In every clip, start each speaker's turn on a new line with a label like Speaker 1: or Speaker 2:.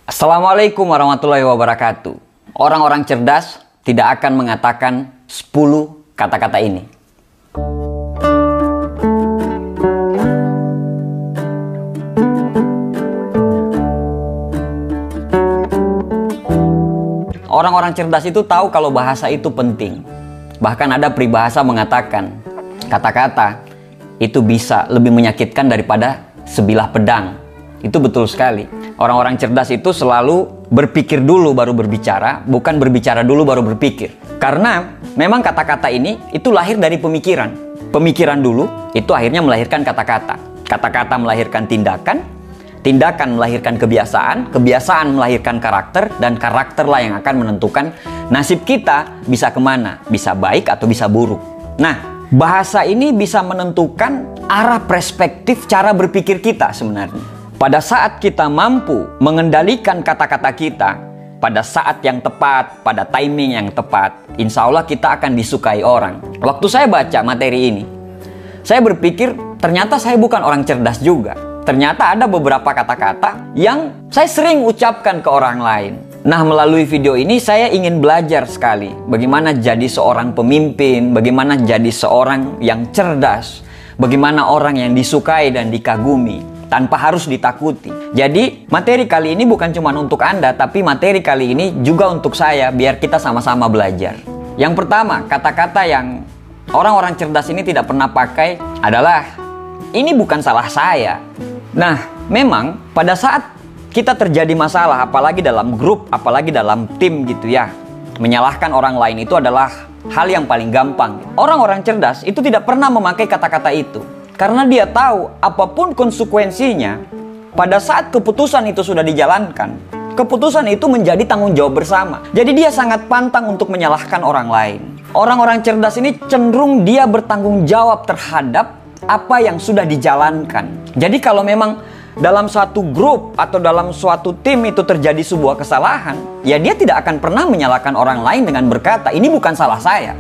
Speaker 1: Assalamualaikum warahmatullahi wabarakatuh. Orang-orang cerdas tidak akan mengatakan 10 kata-kata ini. Orang-orang cerdas itu tahu kalau bahasa itu penting. Bahkan ada peribahasa mengatakan, kata-kata itu bisa lebih menyakitkan daripada sebilah pedang. Itu betul sekali. Orang-orang cerdas itu selalu berpikir dulu baru berbicara, bukan berbicara dulu baru berpikir. Karena memang kata-kata ini itu lahir dari pemikiran. Pemikiran dulu itu akhirnya melahirkan kata-kata. Kata-kata melahirkan tindakan, tindakan melahirkan kebiasaan, kebiasaan melahirkan karakter, dan karakterlah yang akan menentukan nasib kita bisa kemana, bisa baik atau bisa buruk. Nah, bahasa ini bisa menentukan arah perspektif cara berpikir kita sebenarnya. Pada saat kita mampu mengendalikan kata-kata kita, pada saat yang tepat, pada timing yang tepat, insya Allah kita akan disukai orang. Waktu saya baca materi ini, saya berpikir ternyata saya bukan orang cerdas juga. Ternyata ada beberapa kata-kata yang saya sering ucapkan ke orang lain. Nah, melalui video ini saya ingin belajar sekali bagaimana jadi seorang pemimpin, bagaimana jadi seorang yang cerdas, bagaimana orang yang disukai dan dikagumi tanpa harus ditakuti. Jadi, materi kali ini bukan cuma untuk Anda, tapi materi kali ini juga untuk saya, biar kita sama-sama belajar. Yang pertama, kata-kata yang orang-orang cerdas ini tidak pernah pakai adalah, ini bukan salah saya. Nah, memang pada saat kita terjadi masalah, apalagi dalam grup, apalagi dalam tim gitu ya, menyalahkan orang lain itu adalah hal yang paling gampang. Orang-orang cerdas itu tidak pernah memakai kata-kata itu. Karena dia tahu apapun konsekuensinya, pada saat keputusan itu sudah dijalankan, keputusan itu menjadi tanggung jawab bersama. Jadi dia sangat pantang untuk menyalahkan orang lain. Orang-orang cerdas ini cenderung dia bertanggung jawab terhadap apa yang sudah dijalankan. Jadi kalau memang dalam satu grup atau dalam suatu tim itu terjadi sebuah kesalahan, ya dia tidak akan pernah menyalahkan orang lain dengan berkata, ini bukan salah saya.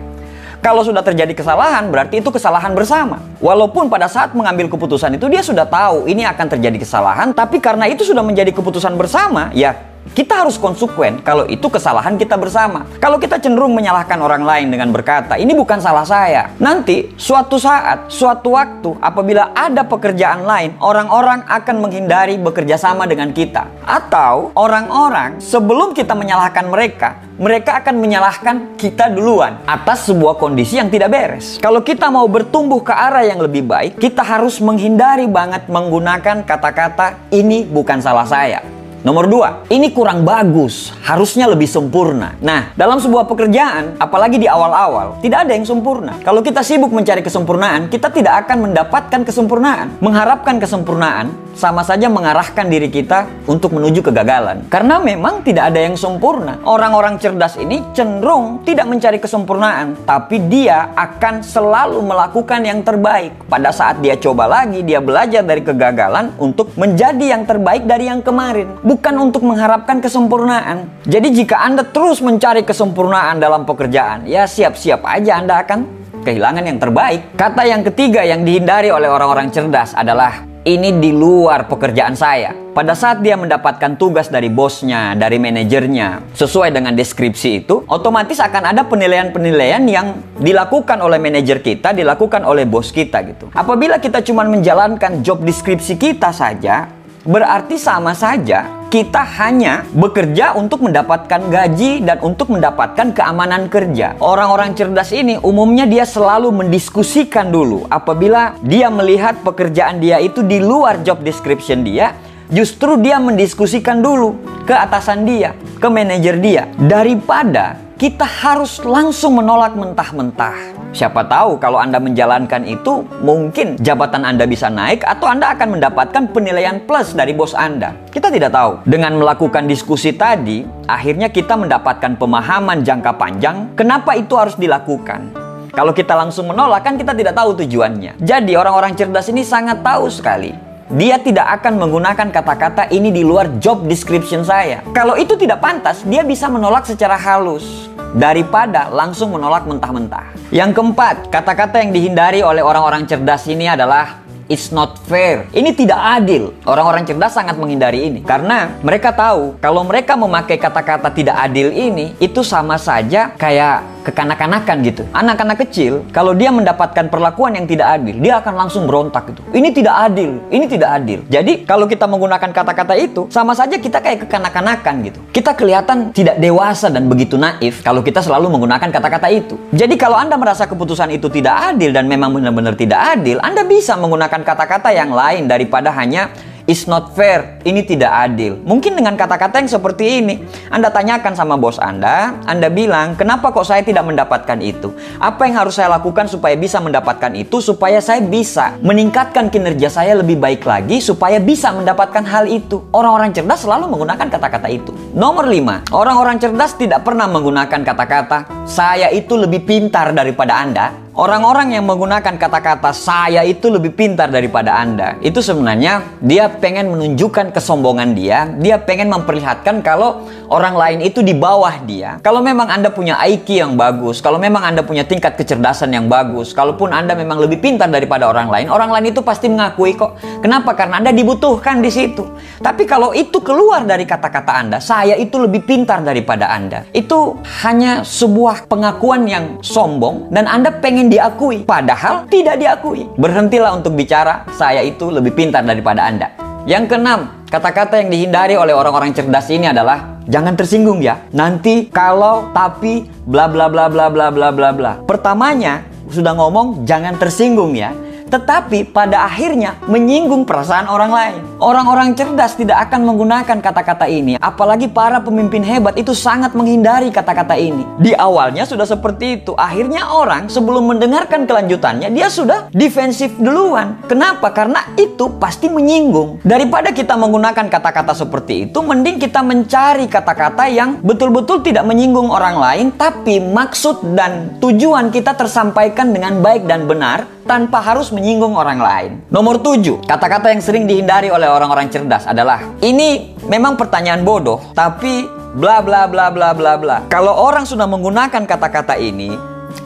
Speaker 1: Kalau sudah terjadi kesalahan, berarti itu kesalahan bersama. Walaupun pada saat mengambil keputusan itu dia sudah tahu ini akan terjadi kesalahan, tapi karena itu sudah menjadi keputusan bersama, ya kita harus konsekuen kalau itu kesalahan kita bersama. Kalau kita cenderung menyalahkan orang lain dengan berkata, ini bukan salah saya. Nanti, suatu saat, suatu waktu, apabila ada pekerjaan lain, orang-orang akan menghindari bekerja sama dengan kita. Atau, orang-orang sebelum kita menyalahkan mereka, mereka akan menyalahkan kita duluan atas sebuah kondisi yang tidak beres. Kalau kita mau bertumbuh ke arah yang lebih baik, kita harus menghindari banget menggunakan kata-kata, ini bukan salah saya. Nomor 2, ini kurang bagus, harusnya lebih sempurna. Nah, dalam sebuah pekerjaan, apalagi di awal-awal, tidak ada yang sempurna. Kalau kita sibuk mencari kesempurnaan, kita tidak akan mendapatkan kesempurnaan. Mengharapkan kesempurnaan, sama saja mengarahkan diri kita untuk menuju kegagalan. Karena memang tidak ada yang sempurna. Orang-orang cerdas ini cenderung tidak mencari kesempurnaan, tapi dia akan selalu melakukan yang terbaik. Pada saat dia coba lagi, dia belajar dari kegagalan untuk menjadi yang terbaik dari yang kemarin. Bukan untuk mengharapkan kesempurnaan. Jadi jika Anda terus mencari kesempurnaan dalam pekerjaan, ya siap-siap aja Anda akan kehilangan yang terbaik. Kata yang ketiga yang dihindari oleh orang-orang cerdas adalah, ini di luar pekerjaan saya. Pada saat dia mendapatkan tugas dari bosnya, dari manajernya, sesuai dengan deskripsi itu, otomatis akan ada penilaian-penilaian yang dilakukan oleh manajer kita, dilakukan oleh bos kita gitu. Apabila kita cuma menjalankan job deskripsi kita saja, berarti sama saja kita hanya bekerja untuk mendapatkan gaji dan untuk mendapatkan keamanan kerja. Orang-orang cerdas ini umumnya dia selalu mendiskusikan dulu. Apabila dia melihat pekerjaan dia itu di luar job description dia, justru dia mendiskusikan dulu ke atasan dia, ke manajer dia, daripada kita harus langsung menolak mentah-mentah. Siapa tahu kalau Anda menjalankan itu, mungkin jabatan Anda bisa naik atau Anda akan mendapatkan penilaian plus dari bos Anda. Kita tidak tahu. Dengan melakukan diskusi tadi, akhirnya kita mendapatkan pemahaman jangka panjang kenapa itu harus dilakukan. Kalau kita langsung menolak, kan kita tidak tahu tujuannya. Jadi orang-orang cerdas ini sangat tahu sekali. Dia tidak akan menggunakan kata-kata ini di luar job description saya. Kalau itu tidak pantas, dia bisa menolak secara halus daripada langsung menolak mentah-mentah. Yang keempat, kata-kata yang dihindari oleh orang-orang cerdas ini adalah It's not fair. Ini tidak adil. Orang-orang cerdas sangat menghindari ini. Karena mereka tahu kalau mereka memakai kata-kata tidak adil ini, itu sama saja kayak kekanak-kanakan gitu. Anak-anak kecil, kalau dia mendapatkan perlakuan yang tidak adil, dia akan langsung berontak gitu. Ini tidak adil, ini tidak adil. Jadi kalau kita menggunakan kata-kata itu, sama saja kita kayak kekanak-kanakan gitu. Kita kelihatan tidak dewasa dan begitu naif kalau kita selalu menggunakan kata-kata itu. Jadi kalau Anda merasa keputusan itu tidak adil dan memang benar-benar tidak adil, Anda bisa menggunakan kata-kata yang lain daripada hanya it's not fair, ini tidak adil. Mungkin dengan kata-kata yang seperti ini, Anda tanyakan sama bos Anda bilang, kenapa kok saya tidak mendapatkan itu? Apa yang harus saya lakukan supaya bisa mendapatkan itu, supaya saya bisa meningkatkan kinerja saya lebih baik lagi, supaya bisa mendapatkan hal itu. Orang-orang cerdas selalu menggunakan kata-kata itu. Nomor 5, orang-orang cerdas tidak pernah menggunakan kata-kata, saya itu lebih pintar daripada Anda. Orang-orang yang menggunakan kata-kata saya itu lebih pintar daripada Anda, itu sebenarnya dia pengen menunjukkan kesombongan dia pengen memperlihatkan kalau orang lain itu di bawah dia. Kalau memang Anda punya IQ yang bagus, kalau memang Anda punya tingkat kecerdasan yang bagus, kalaupun Anda memang lebih pintar daripada orang lain itu pasti mengakui kok. Kenapa? Karena Anda dibutuhkan di situ. Tapi kalau itu keluar dari kata-kata Anda, saya itu lebih pintar daripada Anda, itu hanya sebuah pengakuan yang sombong dan Anda pengen diakui, padahal tidak diakui. Berhentilah untuk bicara, saya itu lebih pintar daripada Anda. Yang keenam, kata-kata yang dihindari oleh orang-orang cerdas ini adalah jangan tersinggung ya. Nanti, kalau, tapi, bla bla bla bla bla bla bla bla. Pertamanya sudah ngomong jangan tersinggung ya, tetapi pada akhirnya menyinggung perasaan orang lain. Orang-orang cerdas tidak akan menggunakan kata-kata ini. Apalagi para pemimpin hebat itu sangat menghindari kata-kata ini. Di awalnya sudah seperti itu. Akhirnya orang sebelum mendengarkan kelanjutannya, dia sudah defensif duluan. Kenapa? Karena itu pasti menyinggung. Daripada kita menggunakan kata-kata seperti itu, mending kita mencari kata-kata yang betul-betul tidak menyinggung orang lain, tapi maksud dan tujuan kita tersampaikan dengan baik dan benar, tanpa harus menyinggung orang lain. Nomor 7, kata-kata yang sering dihindari oleh orang-orang cerdas adalah, ini memang pertanyaan bodoh, tapi bla bla bla bla bla bla. Kalau orang sudah menggunakan kata-kata ini,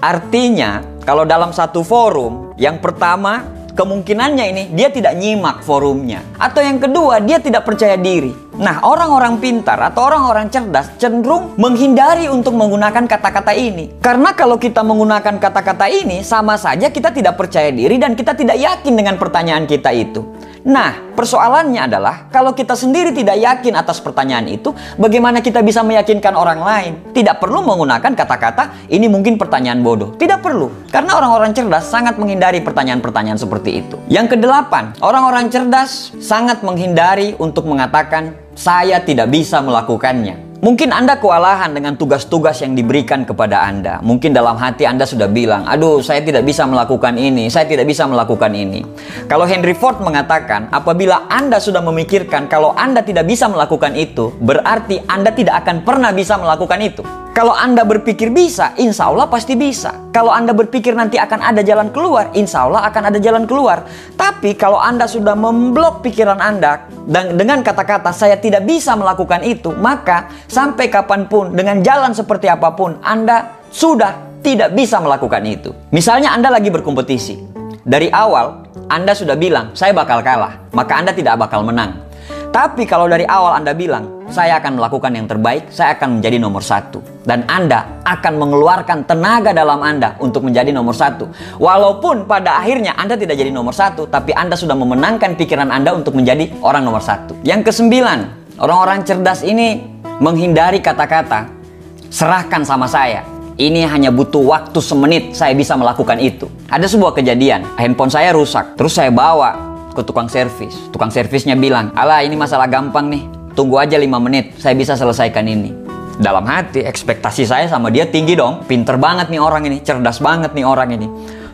Speaker 1: artinya kalau dalam satu forum, yang pertama, kemungkinannya ini dia tidak nyimak forumnya. Atau yang kedua, dia tidak percaya diri. Nah, orang-orang pintar atau orang-orang cerdas cenderung menghindari untuk menggunakan kata-kata ini. Karena kalau kita menggunakan kata-kata ini, sama saja kita tidak percaya diri dan kita tidak yakin dengan pertanyaan kita itu. Nah, persoalannya adalah kalau kita sendiri tidak yakin atas pertanyaan itu, bagaimana kita bisa meyakinkan orang lain? Tidak perlu menggunakan kata-kata, ini mungkin pertanyaan bodoh. Tidak perlu. Karena orang-orang cerdas sangat menghindari pertanyaan-pertanyaan seperti itu. Yang kedelapan, orang-orang cerdas sangat menghindari untuk mengatakan, saya tidak bisa melakukannya. Mungkin Anda kewalahan dengan tugas-tugas yang diberikan kepada Anda. Mungkin dalam hati Anda sudah bilang, aduh, saya tidak bisa melakukan ini, saya tidak bisa melakukan ini. Kalau Henry Ford mengatakan, apabila Anda sudah memikirkan kalau Anda tidak bisa melakukan itu, berarti Anda tidak akan pernah bisa melakukan itu. Kalau Anda berpikir bisa, insya Allah pasti bisa. Kalau Anda berpikir nanti akan ada jalan keluar, insya Allah akan ada jalan keluar. Tapi kalau Anda sudah memblok pikiran Anda dan dengan kata-kata saya tidak bisa melakukan itu, maka sampai kapanpun, dengan jalan seperti apapun, Anda sudah tidak bisa melakukan itu. Misalnya Anda lagi berkompetisi. Dari awal, Anda sudah bilang, saya bakal kalah, maka Anda tidak bakal menang. Tapi kalau dari awal Anda bilang, saya akan melakukan yang terbaik, saya akan menjadi nomor 1. Dan Anda akan mengeluarkan tenaga dalam Anda untuk menjadi nomor 1. Walaupun pada akhirnya Anda tidak jadi nomor 1, tapi Anda sudah memenangkan pikiran Anda untuk menjadi orang nomor 1. Yang kesembilan, orang-orang cerdas ini menghindari kata-kata, serahkan sama saya. Ini hanya butuh waktu semenit, saya bisa melakukan itu. Ada sebuah kejadian, handphone saya rusak, terus saya bawa ke tukang servis. Tukang servisnya bilang, alah ini masalah gampang nih, tunggu aja 5 menit, saya bisa selesaikan ini. Dalam hati, ekspektasi saya sama dia tinggi dong. Pinter banget nih orang ini, cerdas banget nih orang ini.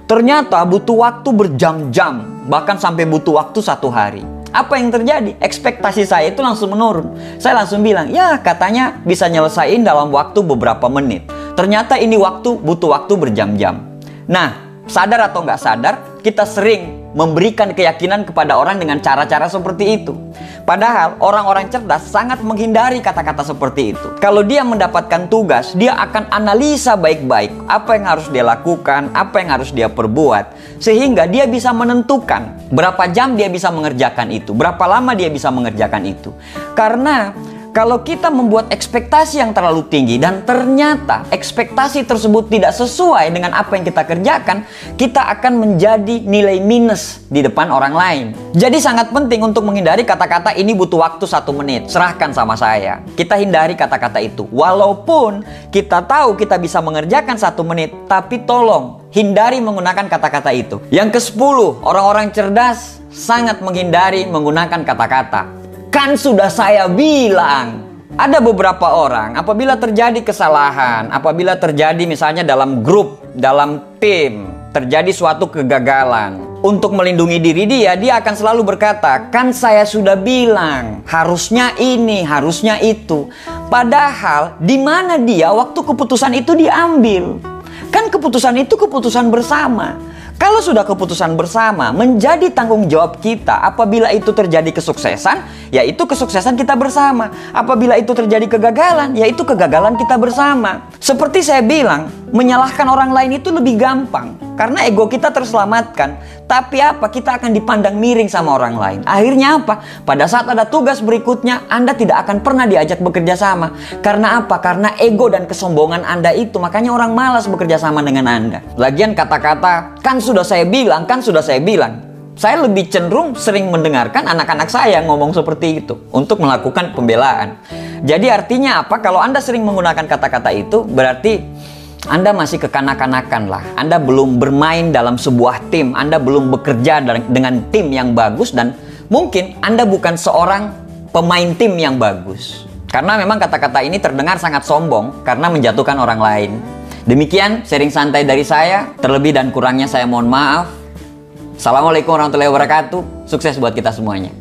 Speaker 1: Ternyata butuh waktu berjam-jam, bahkan sampai butuh waktu 1 hari. Apa yang terjadi? Ekspektasi saya itu langsung menurun. Saya langsung bilang, ya katanya bisa nyelesain dalam waktu beberapa menit. Ternyata ini butuh waktu berjam-jam. Nah, sadar atau nggak sadar, kita sering memberikan keyakinan kepada orang dengan cara-cara seperti itu. Padahal orang-orang cerdas sangat menghindari kata-kata seperti itu. Kalau dia mendapatkan tugas, dia akan analisa baik-baik apa yang harus dia lakukan, apa yang harus dia perbuat, sehingga dia bisa menentukan berapa jam dia bisa mengerjakan itu, berapa lama dia bisa mengerjakan itu. Karena kalau kita membuat ekspektasi yang terlalu tinggi dan ternyata ekspektasi tersebut tidak sesuai dengan apa yang kita kerjakan, kita akan menjadi nilai minus di depan orang lain. Jadi sangat penting untuk menghindari kata-kata ini butuh waktu 1 menit, serahkan sama saya. Kita hindari kata-kata itu. Walaupun kita tahu kita bisa mengerjakan 1 menit, tapi tolong hindari menggunakan kata-kata itu. Yang ke-10, orang-orang cerdas sangat menghindari menggunakan kata-kata "kan sudah saya bilang". Ada beberapa orang apabila terjadi kesalahan, apabila terjadi misalnya dalam grup, dalam tim, terjadi suatu kegagalan, untuk melindungi diri dia akan selalu berkata, "kan saya sudah bilang, harusnya ini, harusnya itu". Padahal di mana dia waktu keputusan itu diambil? Kan keputusan itu keputusan bersama. Kalau sudah keputusan bersama, menjadi tanggung jawab kita. Apabila itu terjadi kesuksesan, yaitu kesuksesan kita bersama. Apabila itu terjadi kegagalan, yaitu kegagalan kita bersama. Seperti saya bilang, menyalahkan orang lain itu lebih gampang. Karena ego kita terselamatkan. Tapi apa? Kita akan dipandang miring sama orang lain. Akhirnya apa? Pada saat ada tugas berikutnya, Anda tidak akan pernah diajak bekerja sama. Karena apa? Karena ego dan kesombongan Anda itu. Makanya orang malas bekerja sama dengan Anda. Lagian kata-kata "kan sudah saya bilang, kan sudah saya bilang", saya lebih cenderung sering mendengarkan anak-anak saya ngomong seperti itu untuk melakukan pembelaan. Jadi artinya apa? Kalau Anda sering menggunakan kata-kata itu, berarti Anda masih kekanak-kanakan lah. Anda belum bermain dalam sebuah tim. Anda belum bekerja dengan tim yang bagus. Dan mungkin Anda bukan seorang pemain tim yang bagus. Karena memang kata-kata ini terdengar sangat sombong karena menjatuhkan orang lain. Demikian sharing santai dari saya. Terlebih dan kurangnya saya mohon maaf. Assalamualaikum warahmatullahi wabarakatuh. Sukses buat kita semuanya.